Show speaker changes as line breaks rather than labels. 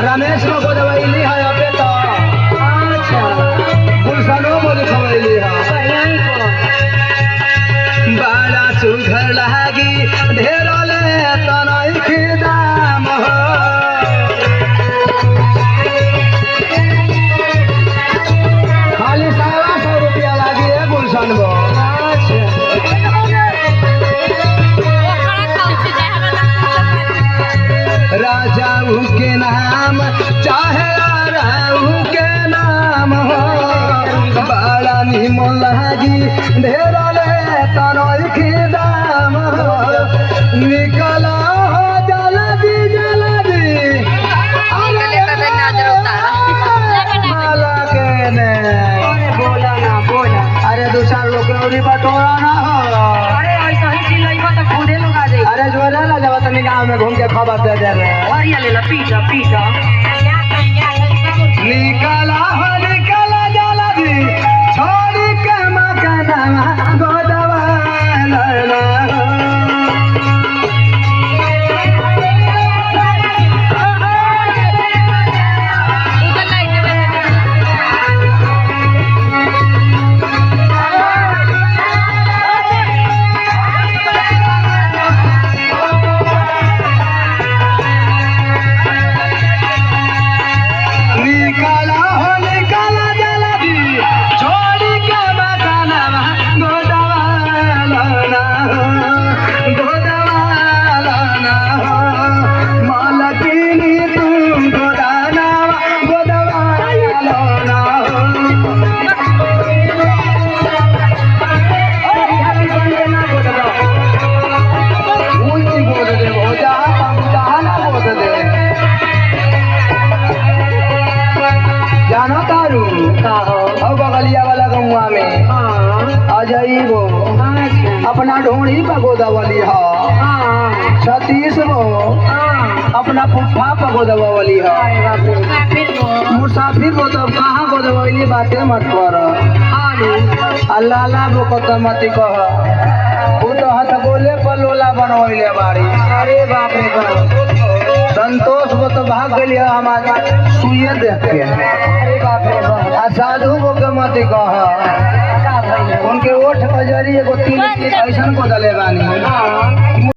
रमेश को गोदवैली है अबे तो
अच्छा
गुलशनो बोली खवैली है बड़ा सुघर लागी ढेरोले तनई के दाम हो खाली 125 रुपया लागी है गुलशन को राजाऊ के नाम चाहे राऊ के नाम हो बड़ा निमन लागी ढेरोले तनई के दाम हो निकला हो जल्दी जल्दी माला के ने
अरे बोला ना बोला
अरे 2-4 लोग के बटोरा ना हो
अरे ऐसा ही चिल्लाइबा तो खुदे लोग आ जाई
अरे जो ना जब तनी गांव में घूम के खबर दे दे रहे
और ये ले ला पीछा पीछा
निकला हो निकला जल्दी छोड़ के मकाना गोदवा लला निकला हो निकला जल्दी छोड़ के मकाना गोदवा लला गोदवा लला मालकिनी तुम गोदाना गोदवा लला ऊंची बोल दे हो जा ना बोल दे जाना तारू
का हो
अब बगलिया वाला गौवा में
हां
अजई वो
अच्छा
अपना ढोड़ी पर गोदावली है
हां
सतीश वो
हां
अपना फुफा पर गोदावली है
अरे बाप रे
मुसाफिर वो तो कहाँ गोदावली बातें मत कर
आलू
अल्लाह ला वो कत मत कह वो तो हाथ गोले पर लोला बनवैले बाड़ी
अरे बाप रे बाप
संतोष वो तो भाग गई हमारा सुइए देख के
अरे बाप रे बाप
आ साधु वो के मत कह
का भइल
उनके ओठ पर जरी एगो तीन ऐसा को दले बानी
हां